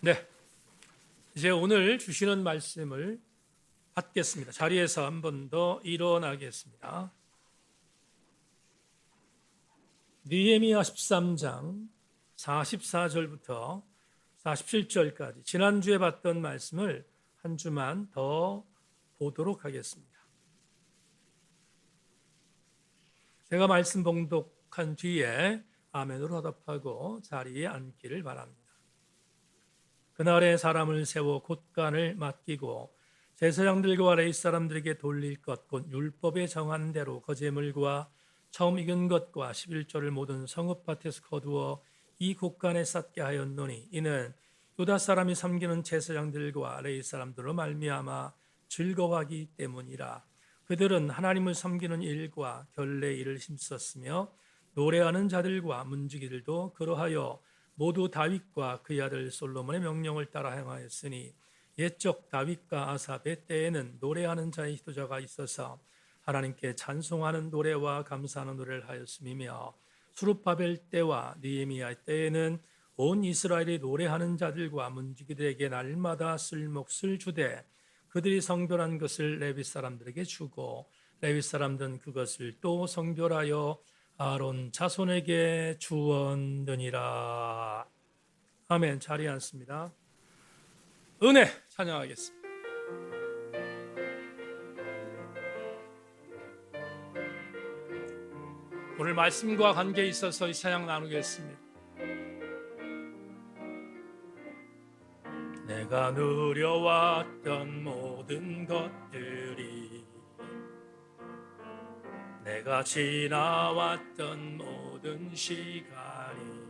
네, 이제 오늘 주시는 말씀을 받겠습니다. 자리에서 한 번 더 일어나겠습니다. 느헤미야 13장 44절부터 47절까지 지난주에 봤던 말씀을 한 주만 더 보도록 하겠습니다. 제가 말씀 봉독한 뒤에 아멘으로 화답하고 자리에 앉기를 바랍니다. 그날에 사람을 세워 곳간을 맡기고 제사장들과 레위 사람들에게 돌릴 것 곧 율법에 정한 대로 거제물과 처음 익은 것과 11조를 모든 성읍밭에서 거두어 이 곳간에 쌓게 하였노니 이는 유다 사람이 섬기는 제사장들과 레위 사람들로 말미암아 즐거워하기 때문이라. 그들은 하나님을 섬기는 일과 결례 일을 힘썼으며 노래하는 자들과 문지기들도 그러하여 모두 다윗과 그의 아들 솔로몬의 명령을 따라 행하였으니 옛적 다윗과 아삽의 때에는 노래하는 자의 지도자가 있어서 하나님께 찬송하는 노래와 감사하는 노래를 하였음이며 수룹바벨 때와 느헤미야 때에는 온 이스라엘이 노래하는 자들과 문지기들에게 날마다 쓸 몫을 주되 그들이 성별한 것을 레위 사람들에게 주고 레위 사람들은 그것을 또 성별하여 아론 자손에게 주었느니라. 아멘. 자리에 앉습니다. 은혜 찬양하겠습니다. 오늘 말씀과 관계에 있어서 이 찬양 나누겠습니다. 내가 누려왔던 모든 것들이 내가 지나왔던 모든 시간이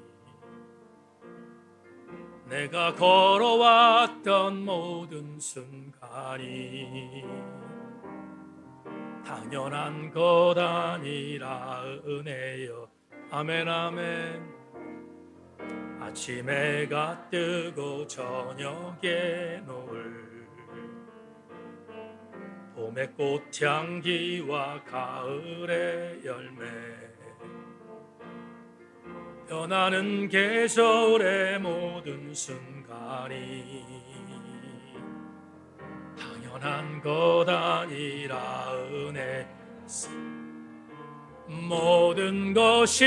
내가 걸어왔던 모든 순간이 당연한 것 아니라 은혜여. 아멘 아멘. 아침 해가 뜨고 저녁에 노을 봄의 꽃향기와 가을의 열매 변하는 계절의 모든 순간이 당연한 것 아니라 은혜. 모든 것이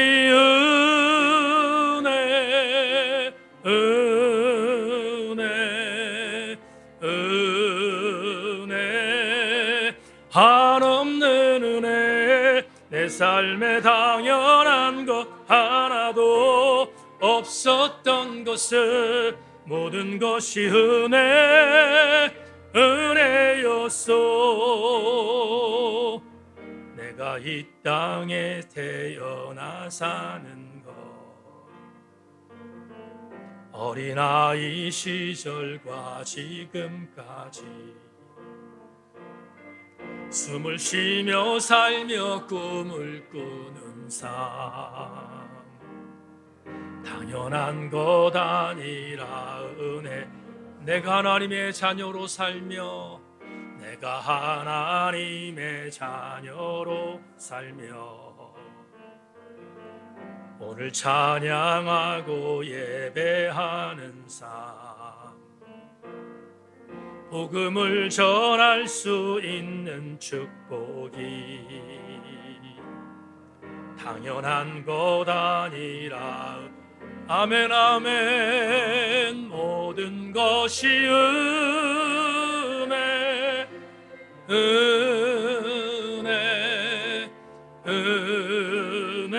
은혜 은혜 은혜 한없는 은혜. 내 삶에 당연한 것 하나도 없었던 것을 모든 것이 은혜 은혜였소. 내가 이 땅에 태어나 사는 것 어린아이 시절과 지금까지 숨을 쉬며 살며 꿈을 꾸는 삶 당연한 것 아니라 은혜. 내가 하나님의 자녀로 살며 내가 하나님의 자녀로 살며 오늘 찬양하고 예배하는 삶 복음을 전할 수 있는 축복이 당연한 것 아니라 아멘 아멘. 모든 것이 은혜 은혜 은혜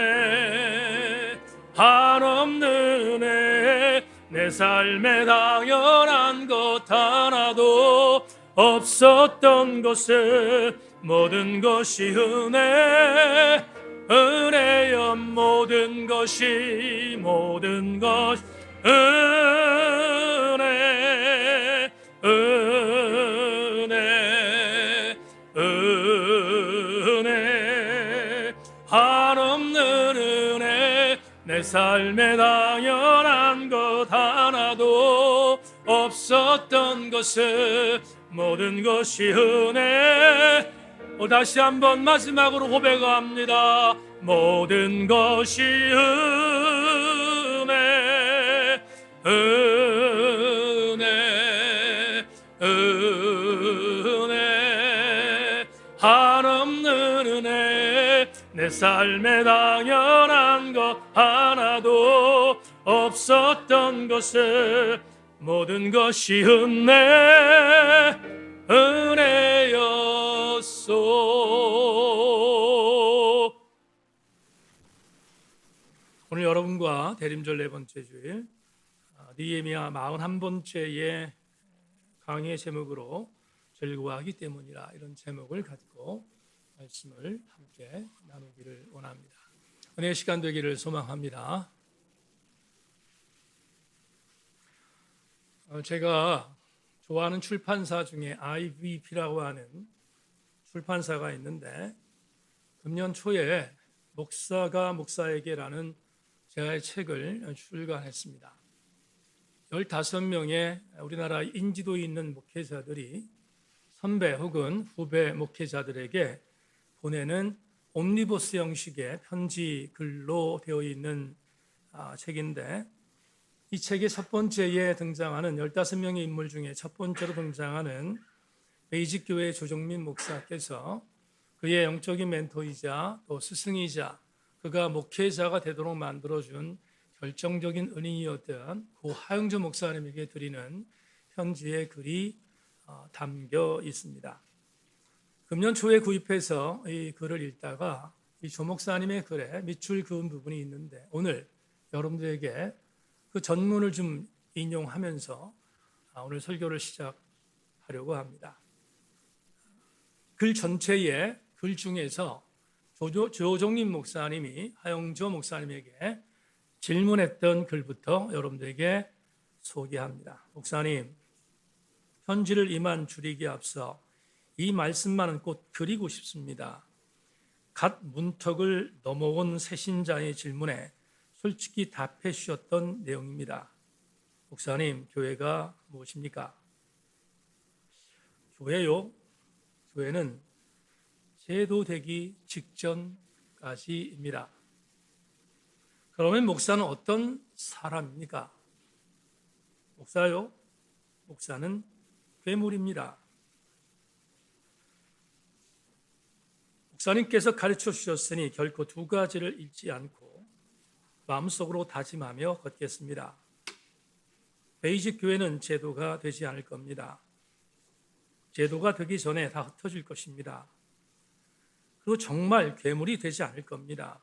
한없는 은혜. 내 삶에 당연한 것 하나도 없었던 것을 모든 것이 은혜 은혜여. 모든 것이 모든 것 은혜 은혜 은혜 한없는 은혜. 내 삶에 당연한 것 하나도 없었던 것을 모든 것이 은혜. 다시 한번 마지막으로 고백합니다. 모든 것이 은혜 은혜 내 삶에 당연한 것 하나도 없었던 것을 모든 것이 은혜였소. 오늘 여러분과 대림절 네 번째 주일 느헤미야 41번째의 강의의 제목으로 즐거워하기 때문이라, 이런 제목을 갖고 말씀을 함께 나누기를 원합니다. 은혜의 시간 되기를 소망합니다. 제가 좋아하는 출판사 중에 IVP라고 하는 출판사가 있는데, 금년 초에 목사가 목사에게라는 제가의 책을 출간했습니다. 15명의 우리나라 인지도 있는 목회자들이 선배 혹은 후배 목회자들에게 보내는 옴니버스 형식의 편지 글로 되어 있는 책인데, 이 책의 첫 번째에 등장하는 15명의 인물 중에 첫 번째로 등장하는 베이직교회 조정민 목사께서 그의 영적인 멘토이자 또 스승이자 그가 목회자가 되도록 만들어준 결정적인 은인이었던 고 하영조 목사님에게 드리는 편지의 글이 담겨 있습니다. 금년 초에 구입해서 이 글을 읽다가 이 조 목사님의 글에 밑줄 그은 부분이 있는데, 오늘 여러분들에게 그 전문을 좀 인용하면서 오늘 설교를 시작하려고 합니다. 글 전체의 글 중에서 조정민 목사님이 하영조 목사님에게 질문했던 글부터 여러분들에게 소개합니다. 목사님, 편지를 이만 줄이기에 앞서 이 말씀만은 꼭 드리고 싶습니다. 갓 문턱을 넘어온 새신자의 질문에 솔직히 답해 주셨던 내용입니다. 목사님, 교회가 무엇입니까? 교회요? 교회는 제도되기 직전까지입니다. 그러면 목사는 어떤 사람입니까? 목사요? 목사는 괴물입니다. 목사님께서 가르쳐 주셨으니 결코 두 가지를 잃지 않고 마음속으로 다짐하며 걷겠습니다. 베이직 교회는 제도가 되지 않을 겁니다. 제도가 되기 전에 다 흩어질 것입니다. 그리고 정말 괴물이 되지 않을 겁니다.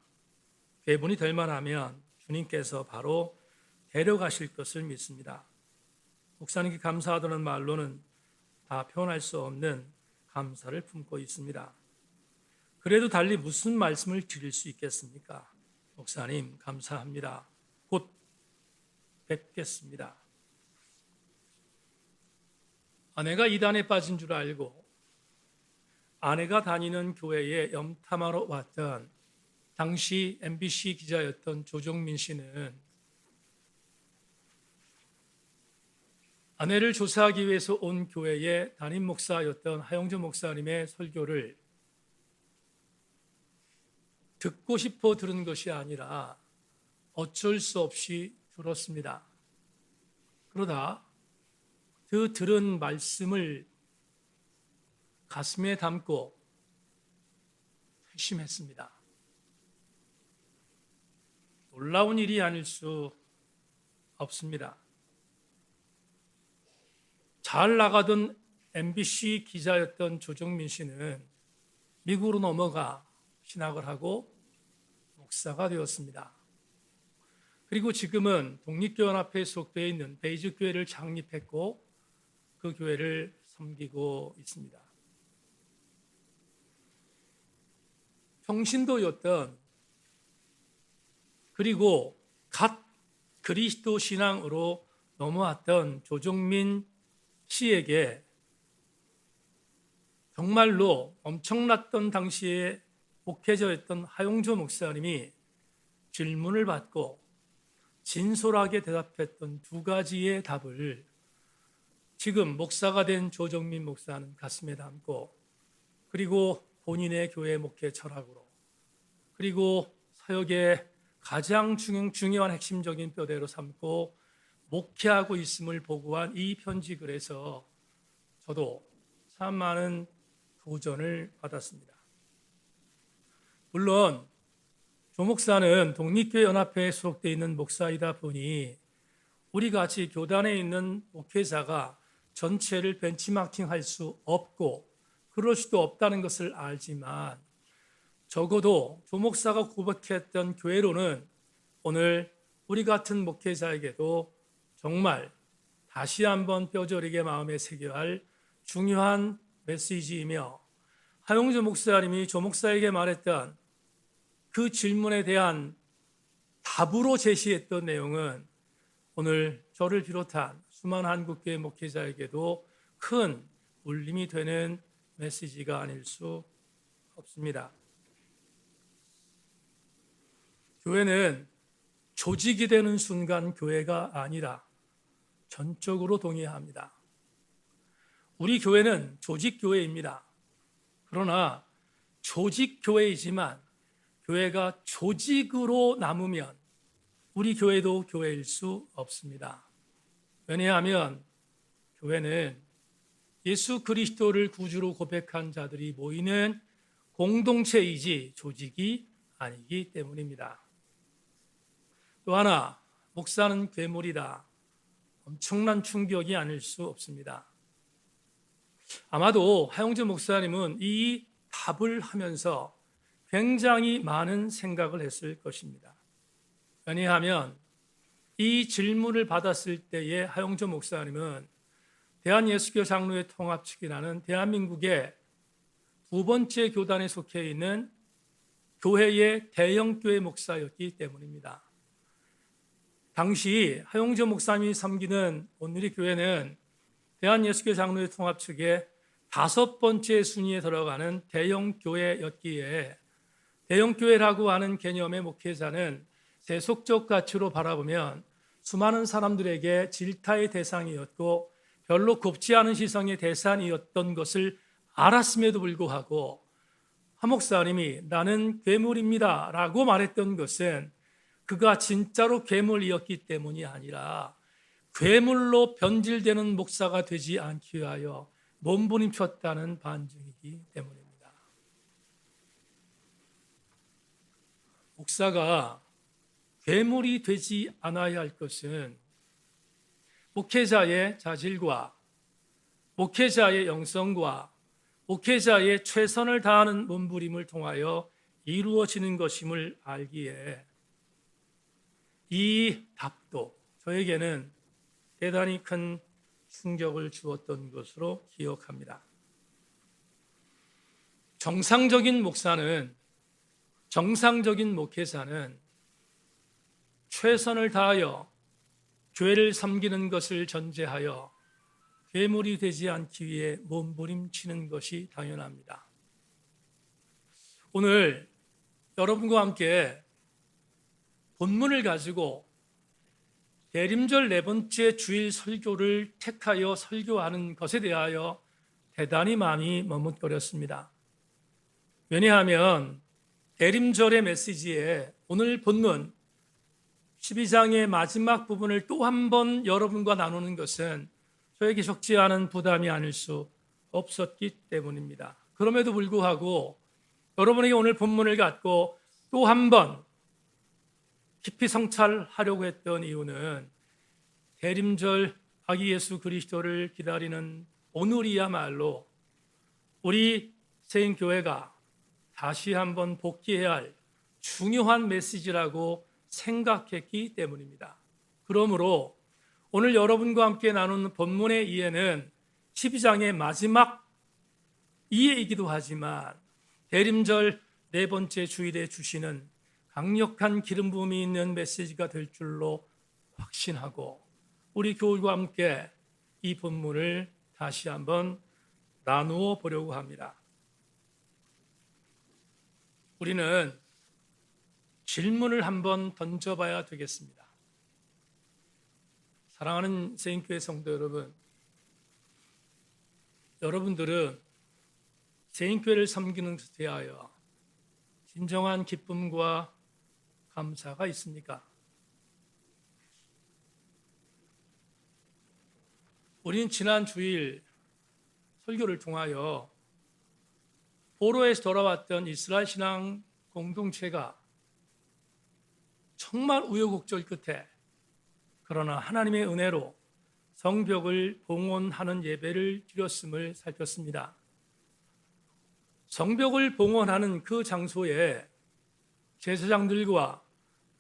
괴물이 될 만하면 주님께서 바로 데려가실 것을 믿습니다. 목사님께 감사하다는 말로는 다 표현할 수 없는 감사를 품고 있습니다. 그래도 달리 무슨 말씀을 드릴 수 있겠습니까? 목사님, 감사합니다. 곧 뵙겠습니다. 아내가 이단에 빠진 줄 알고 아내가 다니는 교회에 염탐하러 왔던 당시 MBC 기자였던 조정민 씨는 아내를 조사하기 위해서 온 교회의 담임 목사였던 하영조 목사님의 설교를 듣고 싶어 들은 것이 아니라 어쩔 수 없이 들었습니다. 그러다 그 들은 말씀을 가슴에 담고 회심했습니다. 놀라운 일이 아닐 수 없습니다. 잘 나가던 MBC 기자였던 조정민 씨는 미국으로 넘어가 신학을 하고 목사가 되었습니다. 그리고 지금은 독립교연합회에 속되어 있는 베이직 교회를 창립했고 그 교회를 섬기고 있습니다. 평신도였던, 그리고 갓 그리스도 신앙으로 넘어왔던 조정민 씨에게 정말로 엄청났던 당시에 목회자였던 하용조 목사님이 질문을 받고 진솔하게 대답했던 두 가지의 답을 지금 목사가 된 조정민 목사는 가슴에 담고, 그리고 본인의 교회 목회 철학으로, 그리고 사역의 가장 중요한 핵심적인 뼈대로 삼고 목회하고 있음을 보고한 이 편지글에서 저도 참 많은 도전을 받았습니다. 물론 조목사는 독립교회 연합회에 소속되어 있는 목사이다 보니 우리 같이 교단에 있는 목회자가 전체를 벤치마킹할 수 없고 그럴 수도 없다는 것을 알지만 적어도 조목사가 구박했던 교회로는 오늘 우리 같은 목회자에게도 정말 다시 한번 뼈저리게 마음에 새겨야 할 중요한 메시지이며 하용조 목사님이 조목사에게 말했던 그 질문에 대한 답으로 제시했던 내용은 오늘 저를 비롯한 수많은 한국교회 목회자에게도 큰 울림이 되는 메시지가 아닐 수 없습니다. 교회는 조직이 되는 순간 교회가 아니라 전적으로 동의합니다. 우리 교회는 조직교회입니다. 그러나 조직교회이지만 교회가 조직으로 남으면 우리 교회도 교회일 수 없습니다. 왜냐하면 교회는 예수 그리스도를 구주로 고백한 자들이 모이는 공동체이지 조직이 아니기 때문입니다. 또 하나, 목사는 괴물이다. 엄청난 충격이 아닐 수 없습니다. 아마도 하용재 목사님은 이 답을 하면서 굉장히 많은 생각을 했을 것입니다. 왜냐하면 이 질문을 받았을 때에 하용재 목사님은 대한예수교 장로회 통합 측이라는 대한민국의 두 번째 교단에 속해 있는 교회의 대형교회 목사였기 때문입니다. 당시 하용재 목사님이 섬기는 온누리 교회는 대한예수교 장로회 통합 측의 5번째 순위에 들어가는 대형교회였기에 대형교회라고 하는 개념의 목회자는 세속적 가치로 바라보면 수많은 사람들에게 질타의 대상이었고 별로 곱지 않은 시선의 대상이었던 것을 알았음에도 불구하고 하 목사님이 나는 괴물입니다 라고 말했던 것은 그가 진짜로 괴물이었기 때문이 아니라 괴물로 변질되는 목사가 되지 않기 위하여 몸부림쳤다는 반증이기 때문입니다. 목사가 괴물이 되지 않아야 할 것은 목회자의 자질과 목회자의 영성과 목회자의 최선을 다하는 몸부림을 통하여 이루어지는 것임을 알기에 이 답도 저에게는 대단히 큰 충격을 주었던 것으로 기억합니다. 정상적인 목회자는 최선을 다하여 교회를 섬기는 것을 전제하여 괴물이 되지 않기 위해 몸부림치는 것이 당연합니다. 오늘 여러분과 함께 본문을 가지고 대림절 4번째 주일 설교를 택하여 설교하는 것에 대하여 대단히 마음이 머뭇거렸습니다. 왜냐하면 대림절의 메시지에 오늘 본문 12장의 마지막 부분을 또 한 번 여러분과 나누는 것은 저에게 적지 않은 부담이 아닐 수 없었기 때문입니다. 그럼에도 불구하고 여러분에게 오늘 본문을 갖고 또 한 번 깊이 성찰하려고 했던 이유는 대림절 아기 예수 그리스도를 기다리는 오늘이야말로 우리 세인교회가 다시 한번 복귀해야 할 중요한 메시지라고 생각했기 때문입니다. 그러므로 오늘 여러분과 함께 나누는 본문의 이해는 12장의 마지막 이해이기도 하지만 대림절 4번째 주일에 주시는 강력한 기름 부음이 있는 메시지가 될 줄로 확신하고 우리 교우와 함께 이 본문을 다시 한번 나누어 보려고 합니다. 우리는 질문을 한번 던져봐야 되겠습니다. 사랑하는 세인교회 성도 여러분, 여러분들은 세인교회를 섬기는 것에 대하여 진정한 기쁨과 감사가 있습니까? 우리는 지난 주일 설교를 통하여 포로에서 돌아왔던 이스라엘 신앙 공동체가 정말 우여곡절 끝에 그러나 하나님의 은혜로 성벽을 봉헌하는 예배를 드렸음을 살폈습니다. 성벽을 봉헌하는 그 장소에 제사장들과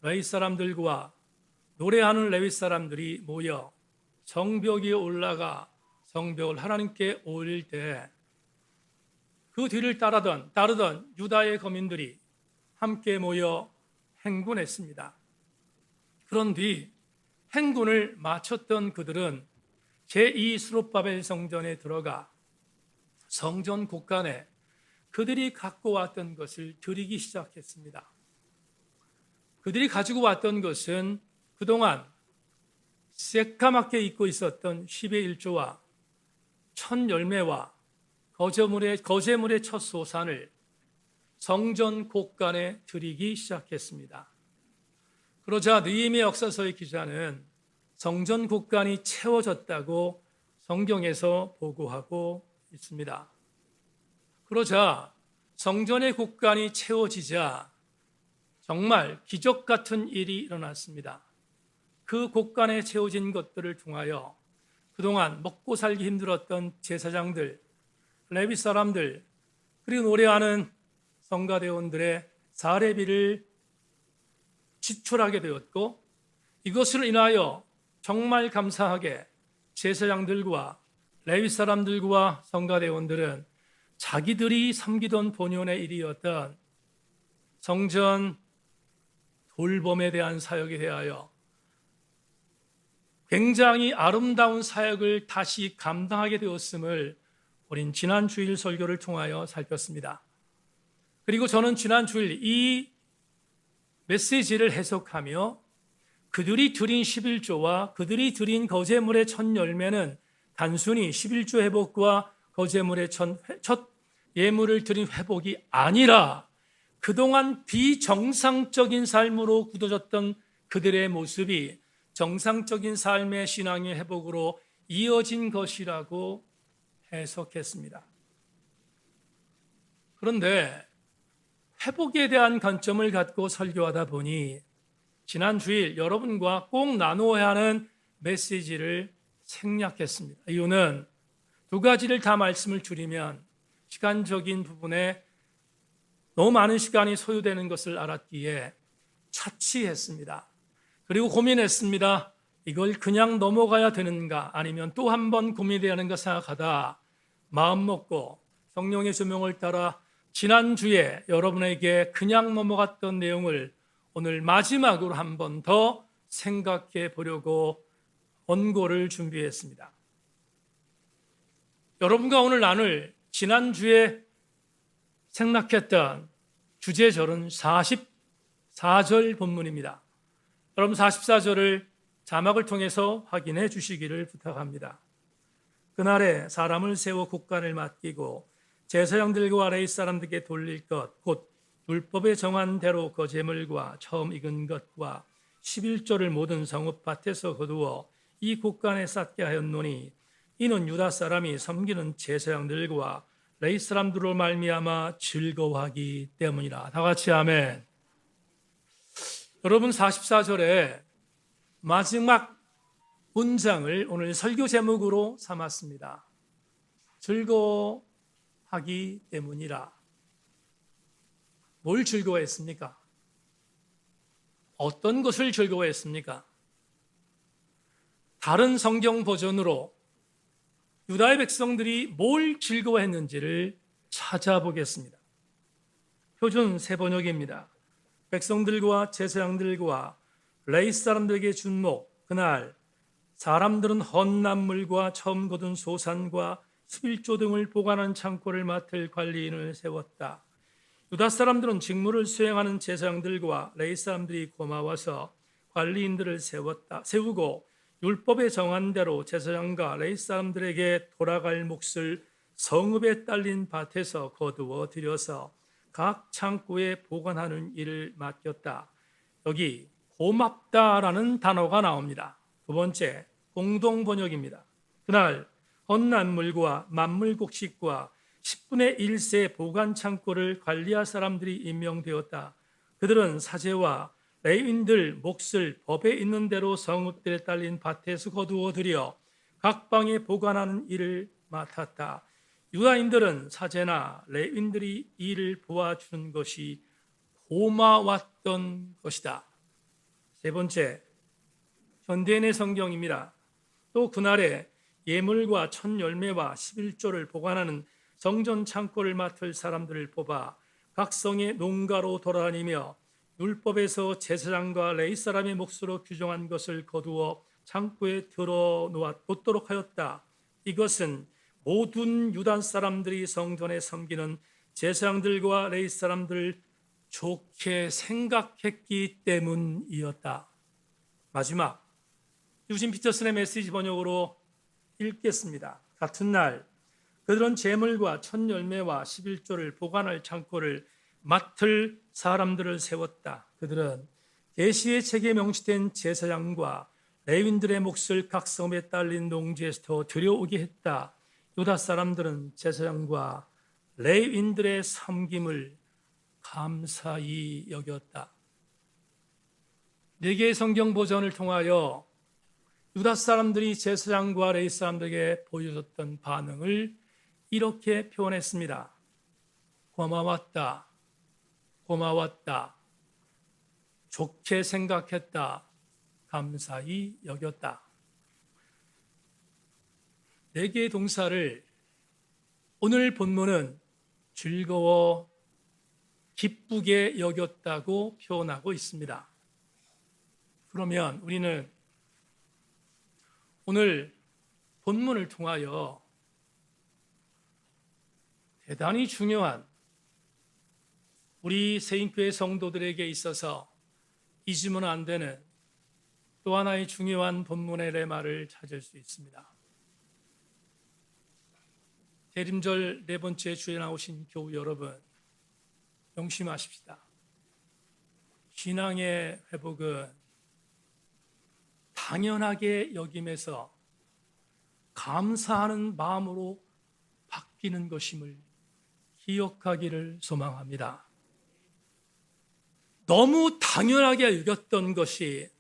레위 사람들과 노래하는 레위 사람들이 모여 성벽 위에 올라가 성벽을 하나님께 올릴 때 그 뒤를 따르던 유다의 거민들이 함께 모여 행군했습니다. 그런 뒤 행군을 마쳤던 그들은 제2 스룹바벨 성전에 들어가 성전 곳간에 그들이 갖고 왔던 것을 드리기 시작했습니다. 그들이 가지고 왔던 것은 그동안 새까맣게 잊고 있었던 10의 1조와 첫 열매와 거제물의 첫 소산을 성전 곳간에 드리기 시작했습니다. 그러자 느헤미야 역사서의 기자는 성전 곳간이 채워졌다고 성경에서 보고하고 있습니다. 그러자 성전의 곳간이 채워지자 정말 기적 같은 일이 일어났습니다. 그 곳간에 채워진 것들을 통하여 그동안 먹고 살기 힘들었던 제사장들, 레위 사람들, 그리고 노래하는 성가대원들의 사례비를 지출하게 되었고, 이것을 인하여 정말 감사하게 제사장들과 레위 사람들과 성가대원들은 자기들이 섬기던 본연의 일이었던 성전 돌봄에 대한 사역에 대하여 굉장히 아름다운 사역을 다시 감당하게 되었음을 우린 지난 주일 설교를 통하여 살폈습니다. 그리고 저는 지난 주일 이 메시지를 해석하며 그들이 드린 11조와 그들이 드린 거제물의 첫 열매는 단순히 11조 회복과 거제물의 첫 예물을 드린 회복이 아니라 그동안 비정상적인 삶으로 굳어졌던 그들의 모습이 정상적인 삶의 신앙의 회복으로 이어진 것이라고 해석했습니다. 그런데 회복에 대한 관점을 갖고 설교하다 보니 지난 주일 여러분과 꼭 나누어야 하는 메시지를 생략했습니다. 이유는 두 가지를 다 말씀을 드리면 시간적인 부분에 너무 많은 시간이 소요되는 것을 알았기에 차치했습니다. 그리고 고민했습니다. 이걸 그냥 넘어가야 되는가 아니면 또 한 번 고민해야 하는가 생각하다 마음 먹고 성령의 조명을 따라 지난주에 여러분에게 그냥 넘어갔던 내용을 오늘 마지막으로 한 번 더 생각해 보려고 원고를 준비했습니다. 여러분과 오늘 나눌 지난주에 생략했던 주제절은 44절 본문입니다. 여러분 44절을 자막을 통해서 확인해 주시기를 부탁합니다. 그날에 사람을 세워 곳간을 맡기고 제사장들과 레위 사람들에게 돌릴 것 곧 율법에 정한 대로 거제물과 처음 익은 것과 11조를 모든 성읍밭에서 거두어 이 곳간에 쌓게 하였노니 이는 유다 사람이 섬기는 제사장들과 레위 사람들로 말미암아 즐거워하기 때문이라. 다 같이 아멘. 여러분 44절에 마지막 문장을 오늘 설교 제목으로 삼았습니다. 즐거워하기 때문이라. 뭘 즐거워했습니까? 어떤 것을 즐거워했습니까? 다른 성경 버전으로 유다의 백성들이 뭘 즐거워했는지를 찾아보겠습니다. 표준 세번역입니다. 백성들과 제사장들과 레위 사람들에게 준 목, 그날 사람들은 헌납물과 처음 거둔 소산과 11조 등을 보관하는 창고를 맡을 관리인을 세웠다. 유다 사람들은 직무를 수행하는 제사장들과 레위 사람들이 고마워서 관리인들을 세우고 율법에 정한 대로 제사장과 레위 사람들에게 돌아갈 몫을 성읍에 딸린 밭에서 거두어 들여서 각 창고에 보관하는 일을 맡겼다. 여기 고맙다라는 단어가 나옵니다. 두 번째, 공동 번역입니다. 그날 헌난물과 만물곡식과 10분의 1세 보관 창고를 관리할 사람들이 임명되었다. 그들은 사제와 레위인들 몫을 법에 있는 대로 성읍들에 딸린 밭에서 거두어 들여 각 방에 보관하는 일을 맡았다. 유다인들은 사제나 레위인들이 일을 도와주는 것이 고마웠던 것이다. 세 번째, 현대인의 성경입니다. 또 그날에 예물과 첫 열매와 11조를 보관하는 성전 창고를 맡을 사람들을 뽑아 각 성의 농가로 돌아다니며 율법에서 제사장과 레위 사람의 몫으로 규정한 것을 거두어 창고에 들어 놓도록 하였다. 이것은 모든 유다 사람들이 성전에 섬기는 제사장들과 레위 사람들을 좋게 생각했기 때문이었다. 마지막, 유진 피터슨의 메시지 번역으로 읽겠습니다. 같은 날 그들은 제물과 첫 열매와 11조를 보관할 창고를 맡을 사람들을 세웠다. 그들은 계시의 책에 명시된 제사장과 레위인들의 몫을 각 성에 딸린 농지에서 들여오게 했다. 유다 사람들은 제사장과 레위인들의 섬김을 감사히 여겼다. 4개의 성경 버전을 통하여 유다 사람들이 제사장과 레위 사람들에게 보여줬던 반응을 이렇게 표현했습니다. 고마웠다. 고마웠다. 좋게 생각했다. 감사히 여겼다. 4개의 동사를 오늘 본문은 즐거워 기쁘게 여겼다고 표현하고 있습니다. 그러면 우리는 오늘 본문을 통하여 대단히 중요한 우리 세인교회 성도들에게 있어서 잊으면 안 되는 또 하나의 중요한 본문의 레마를 찾을 수 있습니다. 대림절 4번째 주에 나오신 교우 여러분, 명심하십시다. 신앙의 회복은 당연하게 여김에서 감사하는 마음으로 바뀌는 것임을 기억하기를 소망합니다. 너무 당연하게 여겼던 것이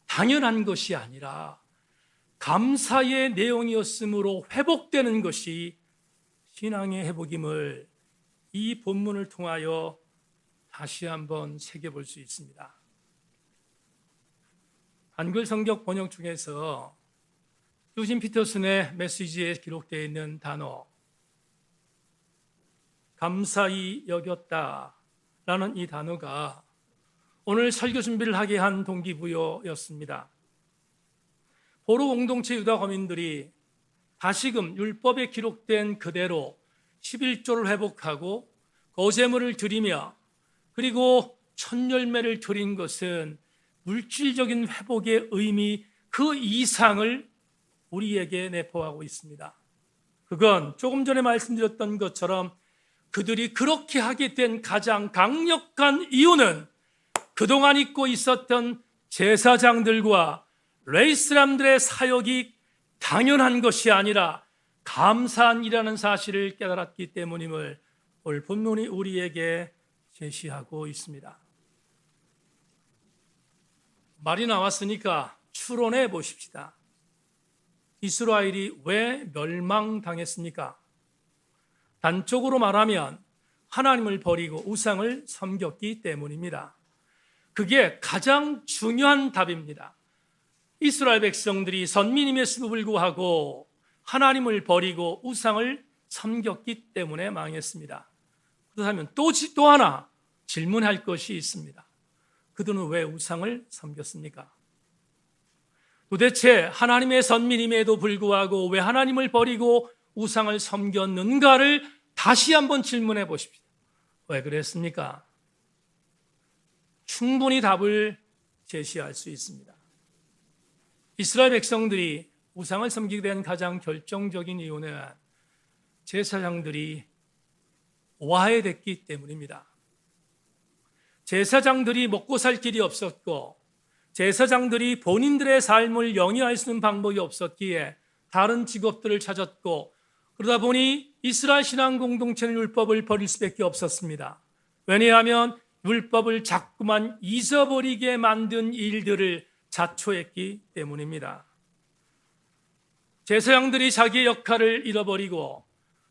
당연한 것이 아니라 감사의 내용이었으므로 회복되는 것이 신앙의 회복임을 이 본문을 통하여 다시 한번 새겨볼 수 있습니다. 한글 성경 번역 중에서 유진 피터슨의 메시지에 기록되어 있는 단어 감사히 여겼다라는 이 단어가 오늘 설교 준비를 하게 한 동기부여였습니다. 보로 공동체 유다 거민들이 다시금 율법에 기록된 그대로 11조를 회복하고 거제물을 드리며 그리고 첫 열매를 드린 것은 물질적인 회복의 의미 그 이상을 우리에게 내포하고 있습니다. 그건 조금 전에 말씀드렸던 것처럼 그들이 그렇게 하게 된 가장 강력한 이유는 그동안 잊고 있었던 제사장들과 레위 사람들의 사역이 당연한 것이 아니라 감사한 일이라는 사실을 깨달았기 때문임을 오늘 본문이 우리에게 제시하고 있습니다. 말이 나왔으니까 추론해 보십시다. 이스라엘이 왜 멸망당했습니까? 단적으로 말하면 하나님을 버리고 우상을 섬겼기 때문입니다. 그게 가장 중요한 답입니다. 이스라엘 백성들이 선민임에도 불구하고 하나님을 버리고 우상을 섬겼기 때문에 망했습니다. 그렇다면 또 하나 질문할 것이 있습니다. 그들은 왜 우상을 섬겼습니까? 도대체 하나님의 선민임에도 불구하고 왜 하나님을 버리고 우상을 섬겼는가를 다시 한번 질문해 보십시오. 왜 그랬습니까? 충분히 답을 제시할 수 있습니다. 이스라엘 백성들이 우상을 섬기게 된 가장 결정적인 이유는 제사장들이 와해됐기 때문입니다. 제사장들이 먹고 살 길이 없었고 제사장들이 본인들의 삶을 영위할 수 있는 방법이 없었기에 다른 직업들을 찾았고 그러다 보니 이스라엘 신앙 공동체는 율법을 버릴 수밖에 없었습니다. 왜냐하면 율법을 자꾸만 잊어버리게 만든 일들을 자초했기 때문입니다. 제사장들이 자기의 역할을 잃어버리고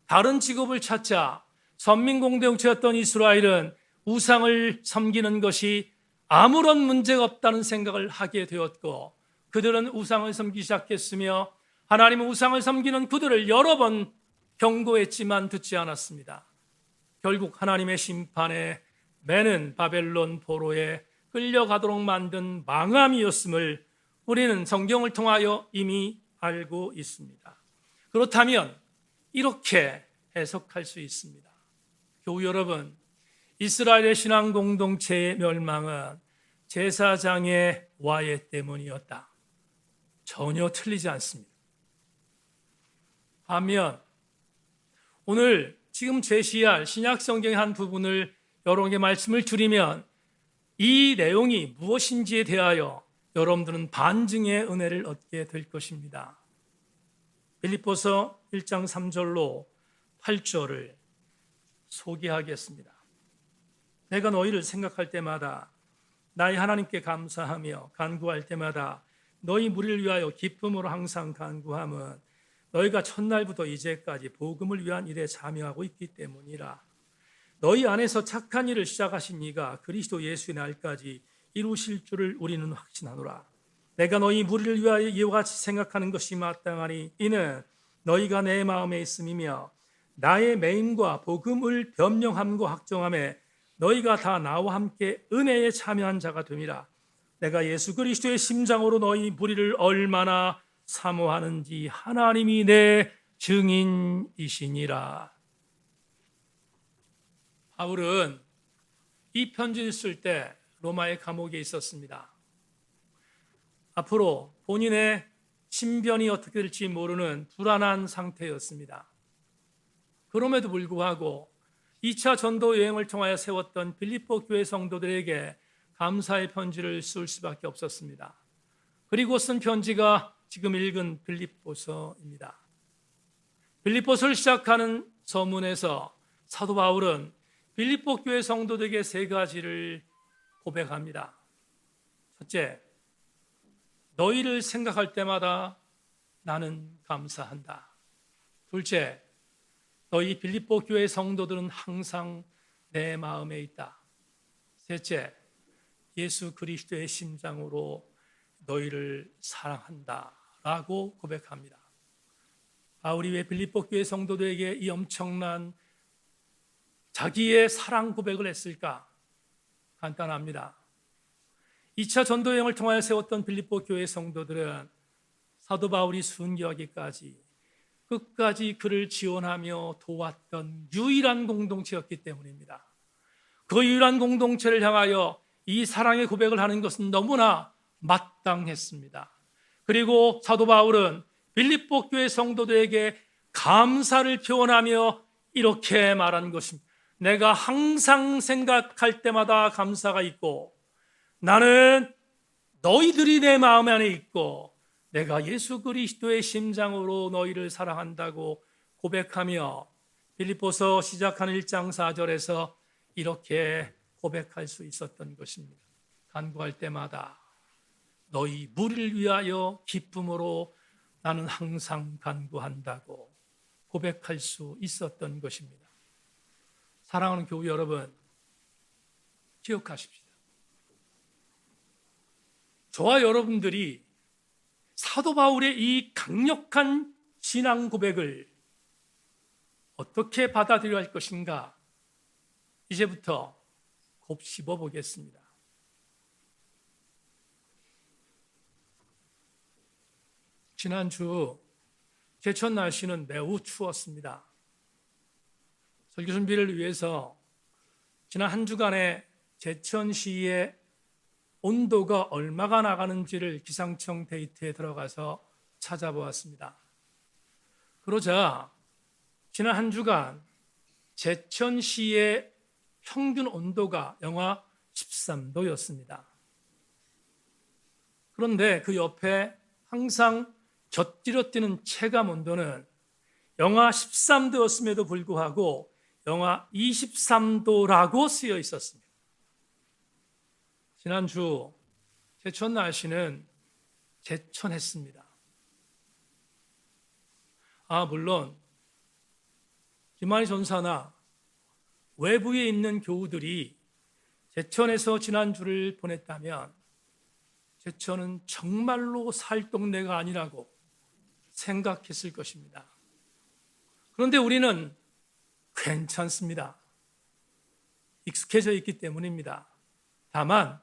다른 직업을 찾자 선민 공동체였던 이스라엘은 우상을 섬기는 것이 아무런 문제가 없다는 생각을 하게 되었고, 그들은 우상을 섬기기 시작했으며 하나님은 우상을 섬기는 그들을 여러 번 경고했지만 듣지 않았습니다. 결국 하나님의 심판에 매는 바벨론 포로에 끌려가도록 만든 망함이었음을 우리는 성경을 통하여 이미 알고 있습니다. 그렇다면 이렇게 해석할 수 있습니다. 교우 여러분, 이스라엘의 신앙 공동체의 멸망은 제사장의 와해 때문이었다. 전혀 틀리지 않습니다. 반면 오늘 지금 제시할 신약 성경의 한 부분을 여러분에게 말씀을 드리면 이 내용이 무엇인지에 대하여 여러분들은 반증의 은혜를 얻게 될 것입니다. 빌립보서 1장 3절로 8절을 소개하겠습니다. 내가 너희를 생각할 때마다 나의 하나님께 감사하며 간구할 때마다 너희 무리를 위하여 기쁨으로 항상 간구함은 너희가 첫날부터 이제까지 복음을 위한 일에 참여하고 있기 때문이라. 너희 안에서 착한 일을 시작하신 이가 그리스도 예수의 날까지 이루실 줄을 우리는 확신하노라. 내가 너희 무리를 위하여 이와 같이 생각하는 것이 마땅하니 이는 너희가 내 마음에 있음이며 나의 매임과 복음을 변명함과 확정함에 너희가 다 나와 함께 은혜에 참여한 자가 됨이라. 내가 예수 그리스도의 심장으로 너희 무리를 얼마나 사모하는지 하나님이 내 증인이시니라. 바울은 이 편지를 쓸 때 로마의 감옥에 있었습니다. 앞으로 본인의 신변이 어떻게 될지 모르는 불안한 상태였습니다. 그럼에도 불구하고 2차 전도 여행을 통하여 세웠던 빌립보 교회 성도들에게 감사의 편지를 쓸 수밖에 없었습니다. 그리고 쓴 편지가 지금 읽은 빌립보서입니다. 빌립보서를 시작하는 서문에서 사도 바울은 빌립보 교회 성도들에게 세 가지를 고백합니다. 첫째, 너희를 생각할 때마다 나는 감사한다. 둘째, 너희 빌립보 교회 성도들은 항상 내 마음에 있다. 셋째, 예수 그리스도의 심장으로 너희를 사랑한다 라고 고백합니다. 바울이 왜 빌립보 교회 성도들에게 이 엄청난 자기의 사랑 고백을 했을까? 간단합니다. 2차 전도 여행을 통하여 세웠던 빌립보 교회 성도들은 사도 바울이 순교하기까지 끝까지 그를 지원하며 도왔던 유일한 공동체였기 때문입니다. 그 유일한 공동체를 향하여 이 사랑의 고백을 하는 것은 너무나 마땅했습니다. 그리고 사도 바울은 빌립보 교회 성도들에게 감사를 표현하며 이렇게 말한 것입니다. 내가 항상 생각할 때마다 감사가 있고 나는 너희들이 내 마음 안에 있고 내가 예수 그리스도의 심장으로 너희를 사랑한다고 고백하며 빌립보서 시작하는 1장 4절에서 이렇게 고백할 수 있었던 것입니다. 간구할 때마다 너희 무리를 위하여 기쁨으로 나는 항상 간구한다고 고백할 수 있었던 것입니다. 사랑하는 교우 여러분, 기억하십시오. 저와 여러분들이 사도 바울의 이 강력한 신앙 고백을 어떻게 받아들여야 할 것인가? 이제부터 곱씹어 보겠습니다. 지난주 제천 날씨는 매우 추웠습니다. 설교 준비를 위해서 지난 한 주간의 제천시의 온도가 얼마가 나가는지를 기상청 데이터에 들어가서 찾아보았습니다. 그러자 지난 한 주간 제천시의 평균 온도가 영하 13도였습니다. 그런데 그 옆에 항상 곁들여 뛰는 체감 온도는 영하 13도였음에도 불구하고 영하 23도라고 쓰여 있었습니다. 지난주 제천 날씨는 제천했습니다. 물론 김한희 전사나 외부에 있는 교우들이 제천에서 지난주를 보냈다면 제천은 정말로 살 동네가 아니라고 생각했을 것입니다. 그런데 우리는 괜찮습니다. 익숙해져 있기 때문입니다. 다만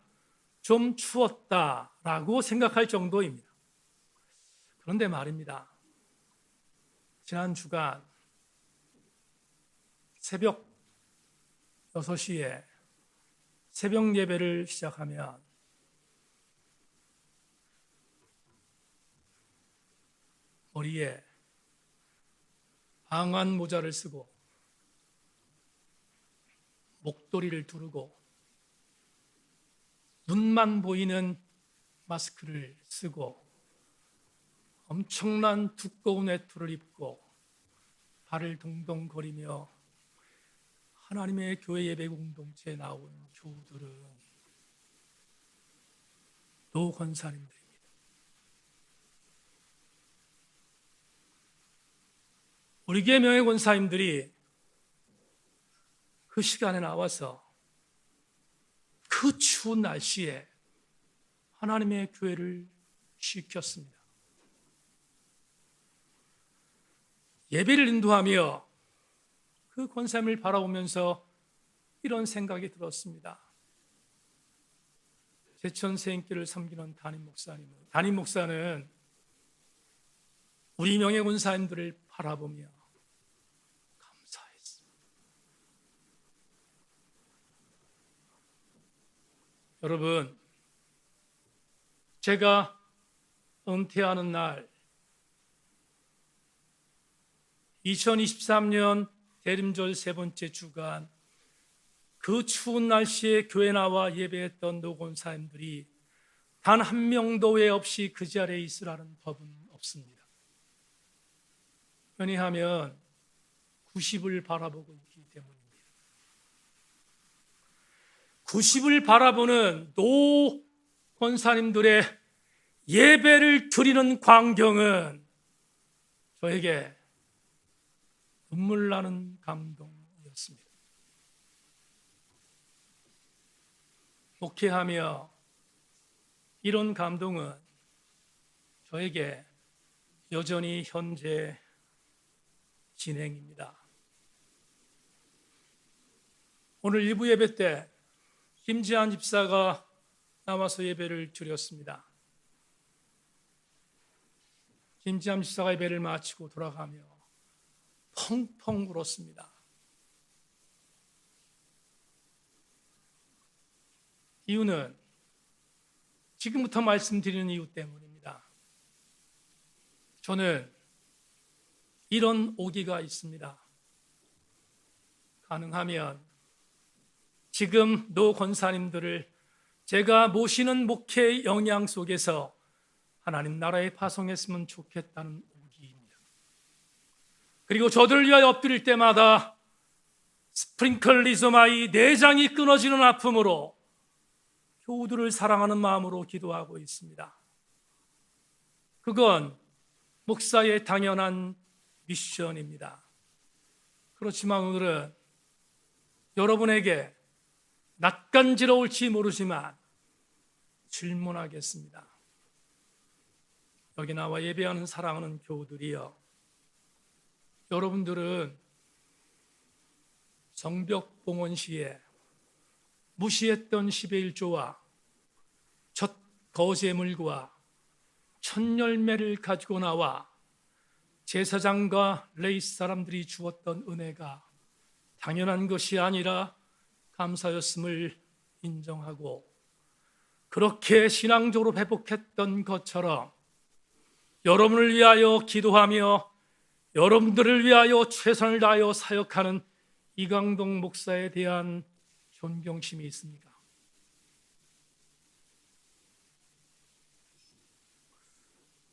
좀 추웠다라고 생각할 정도입니다. 그런데 말입니다. 지난 주간 새벽 6시에 새벽 예배를 시작하면 머리에 방한 모자를 쓰고 목도리를 두르고 눈만 보이는 마스크를 쓰고 엄청난 두꺼운 외투를 입고 발을 동동거리며 하나님의 교회 예배 공동체에 나온 교우들은 노권사님들입니다. 우리 교회 명예 권사님들이 그 시간에 나와서 그 추운 날씨에 하나님의 교회를 지켰습니다. 예배를 인도하며 그 권사님을 바라보면서 이런 생각이 들었습니다. 제천 세인교를 섬기는 담임 목사는 우리 명예 권사님들을 바라보며 감사했습니다. 여러분, 제가 은퇴하는 날 2023년 대림절 세 번째 주간 그 추운 날씨에 교회 나와 예배했던 노권사님들이 단 한 명도 외 없이 그 자리에 있으라는 법은 없습니다. 왜냐하면 90을 바라보고 있기 때문입니다. 90을 바라보는 노권사님들의 예배를 드리는 광경은 저에게 눈물 나는 감동이었습니다. 목회하며 이런 감동은 저에게 여전히 현재 진행입니다. 오늘 일부 예배 때 김지한 집사가 나와서 예배를 드렸습니다. 김지한 집사가 예배를 마치고 돌아가며 펑펑 울었습니다. 이유는 지금부터 말씀드리는 이유 때문입니다. 저는 이런 오기가 있습니다. 가능하면 지금 노 권사님들을 제가 모시는 목회의 영향 속에서 하나님 나라에 파송했으면 좋겠다는 오기입니다. 그리고 저들을 위하여 엎드릴 때마다 스프링클리조마의 내장이 끊어지는 아픔으로 교우들을 사랑하는 마음으로 기도하고 있습니다. 그건 목사의 당연한 미션입니다. 그렇지만 오늘은 여러분에게 낯간지러울지 모르지만 질문하겠습니다. 여기 나와 예배하는 사랑하는 교우들이여, 여러분들은 성벽봉헌 시에 무시했던 10의 1조와 첫 거제물과 첫 열매를 가지고 나와 제사장과 레위 사람들이 주었던 은혜가 당연한 것이 아니라 감사였음을 인정하고 그렇게 신앙적으로 회복했던 것처럼 여러분을 위하여 기도하며 여러분들을 위하여 최선을 다하여 사역하는 이강동 목사에 대한 존경심이 있습니까?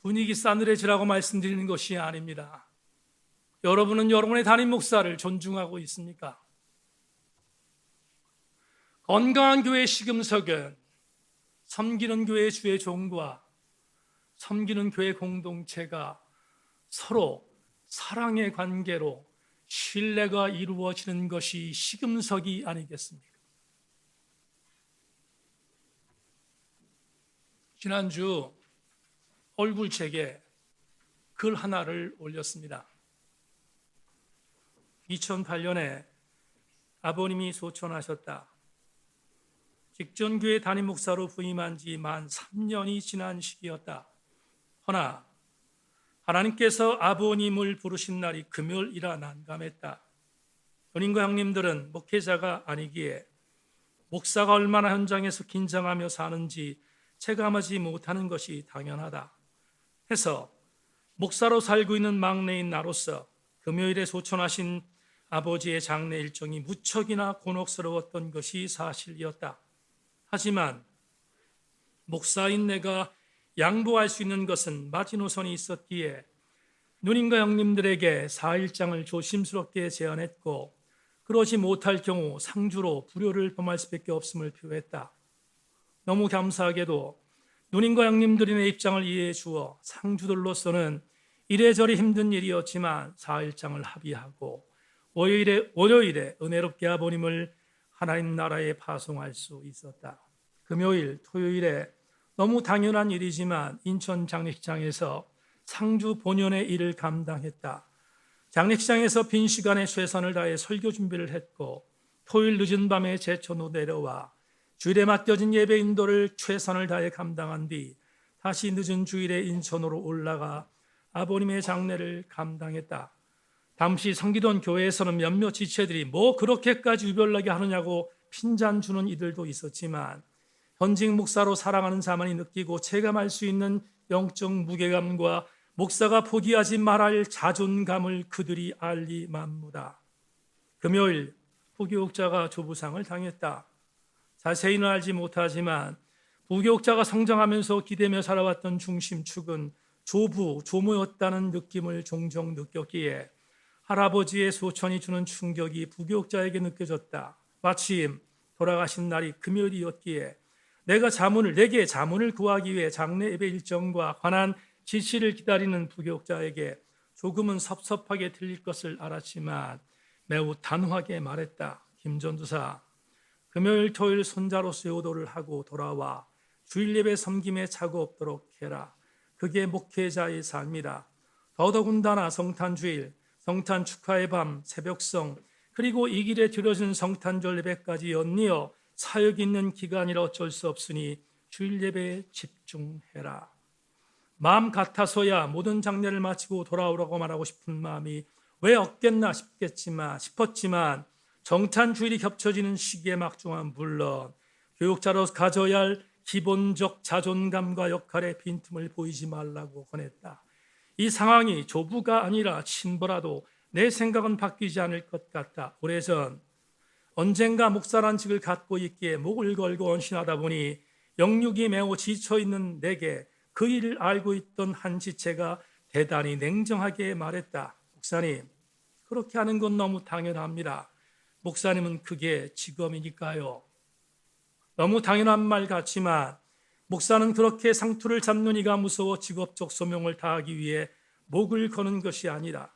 분위기 싸늘해지라고 말씀드리는 것이 아닙니다. 여러분은 여러분의 담임 목사를 존중하고 있습니까? 건강한 교회 시금석은 섬기는 교회 주의 종과 섬기는 교회 공동체가 서로 사랑의 관계로 신뢰가 이루어지는 것이 시금석이 아니겠습니까? 지난주 얼굴책에 글 하나를 올렸습니다. 2008년에 아버님이 소천하셨다. 직전교회 담임 목사로 부임한 지 만 3년이 지난 시기였다. 허나 하나님께서 아버님을 부르신 날이 금요일이라 난감했다. 연인과 형님들은 목회자가 아니기에 목사가 얼마나 현장에서 긴장하며 사는지 체감하지 못하는 것이 당연하다 해서 목사로 살고 있는 막내인 나로서 금요일에 소천하신 아버지의 장례 일정이 무척이나 곤혹스러웠던 것이 사실이었다. 하지만 목사인 내가 양보할 수 있는 것은 마지노선이 있었기에 누님과 형님들에게 4일장을 조심스럽게 제안했고, 그러지 못할 경우 상주로 불효를 범할 수밖에 없음을 표했다. 너무 감사하게도 누님과 형님들이 내 입장을 이해해 주어 상주들로서는 이래저래 힘든 일이었지만 4일장을 합의하고 월요일에 은혜롭게 아버님을 하나님 나라에 파송할 수 있었다. 금요일, 토요일에 너무 당연한 일이지만 인천 장례식장에서 상주 본연의 일을 감당했다. 장례식장에서 빈 시간에 최선을 다해 설교 준비를 했고, 토요일 늦은 밤에 제천으로 내려와 주일에 맡겨진 예배 인도를 최선을 다해 감당한 뒤 다시 늦은 주일에 인천으로 올라가 아버님의 장례를 감당했다. 당시 섬기던 교회에서는 몇몇 지체들이 뭐 그렇게까지 유별나게 하느냐고 핀잔 주는 이들도 있었지만, 현직 목사로 사랑하는 자만이 느끼고 체감할 수 있는 영적 무게감과 목사가 포기하지 말아야 할 자존감을 그들이 알리 만무다. 금요일 부교육자가 조부상을 당했다. 자세히는 알지 못하지만 부교육자가 성장하면서 기대며 살아왔던 중심축은 조모였다는 느낌을 종종 느꼈기에 할아버지의 소천이 주는 충격이 부교육자에게 느껴졌다. 마침 돌아가신 날이 금요일이었기에 내게 자문을 구하기 위해 장례 예배 일정과 관한 지시를 기다리는 부교육자에게 조금은 섭섭하게 들릴 것을 알았지만 매우 단호하게 말했다. 김 전도사, 금요일 토요일 손자로서 효도를 하고 돌아와 주일 예배 섬김에 착오 없도록 해라. 그게 목회자의 삶이다. 더더군다나 성탄주일, 성탄 축하의 밤, 새벽성, 그리고 이 길에 드려진 성탄절 예배까지 연이어 사역 있는 기간이라 어쩔 수 없으니 주일 예배에 집중해라. 마음 같아서야 모든 장례를 마치고 돌아오라고 말하고 싶은 마음이 왜 없겠나 싶었지만 정탄 주일이 겹쳐지는 시기에 막중한 물론 교육자로서 가져야 할 기본적 자존감과 역할의 빈틈을 보이지 말라고 권했다. 이 상황이 조부가 아니라 친부라도 내 생각은 바뀌지 않을 것 같다. 오래전 언젠가 목사란 직을 갖고 있기에 목을 걸고 헌신하다 보니 영육이 매우 지쳐있는 내게 그 일을 알고 있던 한 지체가 대단히 냉정하게 말했다. 목사님, 그렇게 하는 건 너무 당연합니다. 목사님은 그게 직업이니까요. 너무 당연한 말 같지만 목사는 그렇게 상투를 잡는 이가 무서워 직업적 소명을 다하기 위해 목을 거는 것이 아니라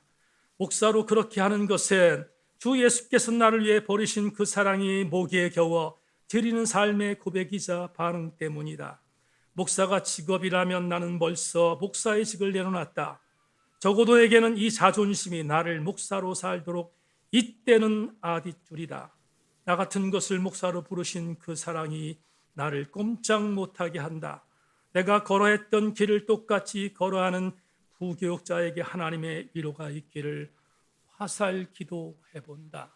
목사로 그렇게 하는 것은 주 예수께서 나를 위해 버리신 그 사랑이 목에 겨워 드리는 삶의 고백이자 반응 때문이다. 목사가 직업이라면 나는 벌써 목사의 직을 내려놨다. 적어도 내게는 이 자존심이 나를 목사로 살도록 이때는 아디줄이다. 나 같은 것을 목사로 부르신 그 사랑이 나를 꼼짝 못하게 한다. 내가 걸어했던 길을 똑같이 걸어하는 부교육자에게 하나님의 위로가 있기를 화살 기도해본다.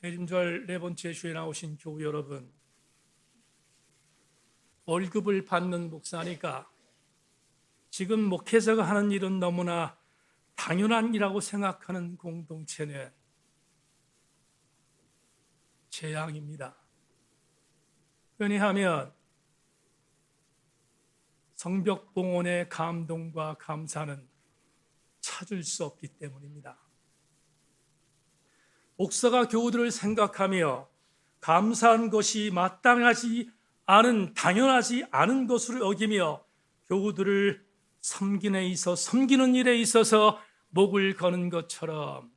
대림절 네 번째 주에 나오신 교우 여러분, 월급을 받는 목사니까 지금 목회자가 하는 일은 너무나 당연한 일이라고 생각하는 공동체는 재앙입니다. 왜냐하면 성벽봉헌의 감동과 감사는 찾을 수 없기 때문입니다. 목사가 교우들을 생각하며 감사한 것이 마땅하지 않은, 당연하지 않은 것으로 여기며 교우들을 섬기는 일에 있어서 목을 거는 것처럼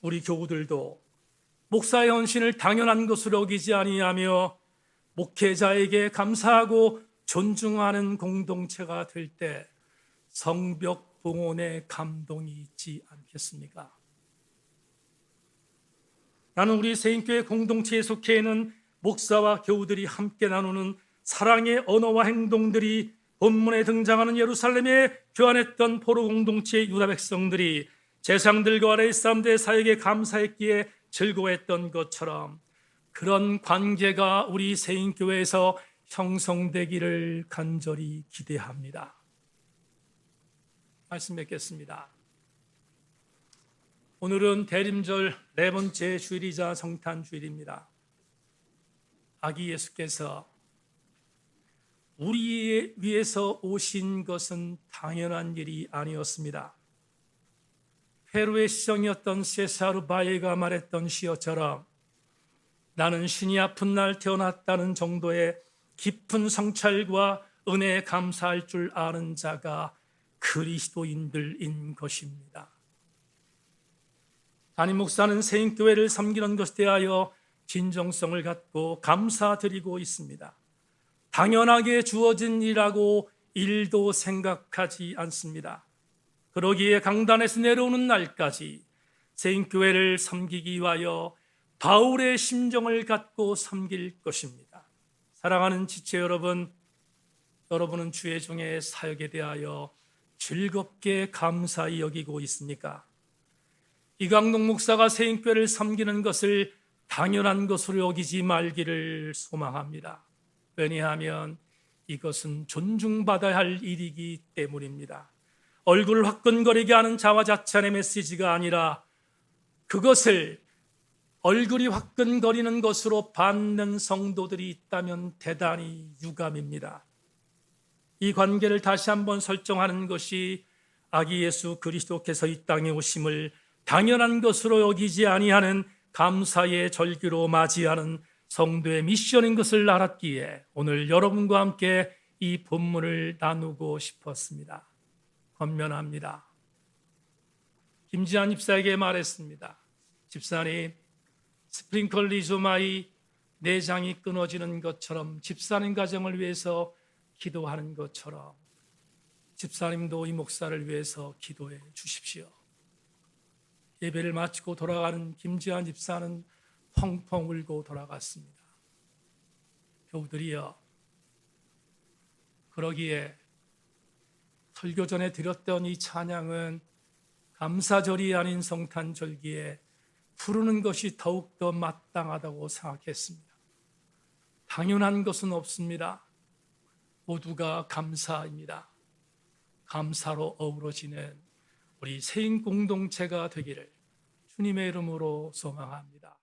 우리 교우들도 목사의 헌신을 당연한 것으로 여기지 아니하며 목회자에게 감사하고 존중하는 공동체가 될 때 성벽 봉헌의 감동이 있지 않겠습니까? 나는 우리 세인교회 공동체에 속해 있는 목사와 교우들이 함께 나누는 사랑의 언어와 행동들이 본문에 등장하는 예루살렘에 교환했던 포로 공동체의 유다 백성들이 제사장들과 아랫 사람들의 사역에 감사했기에 즐거워했던 것처럼 그런 관계가 우리 세인교회에서 형성되기를 간절히 기대합니다. 말씀 맺겠습니다. 오늘은 대림절 네 번째 주일이자 성탄 주일입니다. 아기 예수께서 우리 위해서 오신 것은 당연한 일이 아니었습니다. 페루의 시정이었던 세사르 바예가 말했던 시어처럼 나는 신이 아픈 날 태어났다는 정도의 깊은 성찰과 은혜에 감사할 줄 아는 자가 그리스도인들인 것입니다. 담임 목사는 세인교회를 섬기는 것에 대하여 진정성을 갖고 감사드리고 있습니다. 당연하게 주어진 일이라고 일도 생각하지 않습니다. 그러기에 강단에서 내려오는 날까지 세인교회를 섬기기 위하여 바울의 심정을 갖고 섬길 것입니다. 사랑하는 지체 여러분, 여러분은 주의 종의 사역에 대하여 즐겁게 감사히 여기고 있습니까? 이강동 목사가 세인교회를 섬기는 것을 당연한 것으로 여기지 말기를 소망합니다. 왜냐하면 이것은 존중받아야 할 일이기 때문입니다. 얼굴을 화끈거리게 하는 자화자찬의 메시지가 아니라 그것을 얼굴이 화끈거리는 것으로 받는 성도들이 있다면 대단히 유감입니다. 이 관계를 다시 한번 설정하는 것이 아기 예수 그리스도께서 이 땅에 오심을 당연한 것으로 여기지 아니하는 감사의 절기로 맞이하는 성도의 미션인 것을 알았기에 오늘 여러분과 함께 이 본문을 나누고 싶었습니다. 권면합니다. 김지한 집사에게 말했습니다. 집사님, 스프링클 리조마의 내장이 끊어지는 것처럼 집사님 가정을 위해서 기도하는 것처럼 집사님도 이 목사를 위해서 기도해 주십시오. 예배를 마치고 돌아가는 김지한 집사는 펑펑 울고 돌아갔습니다. 교우들이여, 그러기에 설교 전에 드렸던 이 찬양은 감사절이 아닌 성탄절기에 부르는 것이 더욱더 마땅하다고 생각했습니다. 당연한 것은 없습니다. 모두가 감사입니다. 감사로 어우러지는 우리 세인 공동체가 되기를 주님의 이름으로 소망합니다.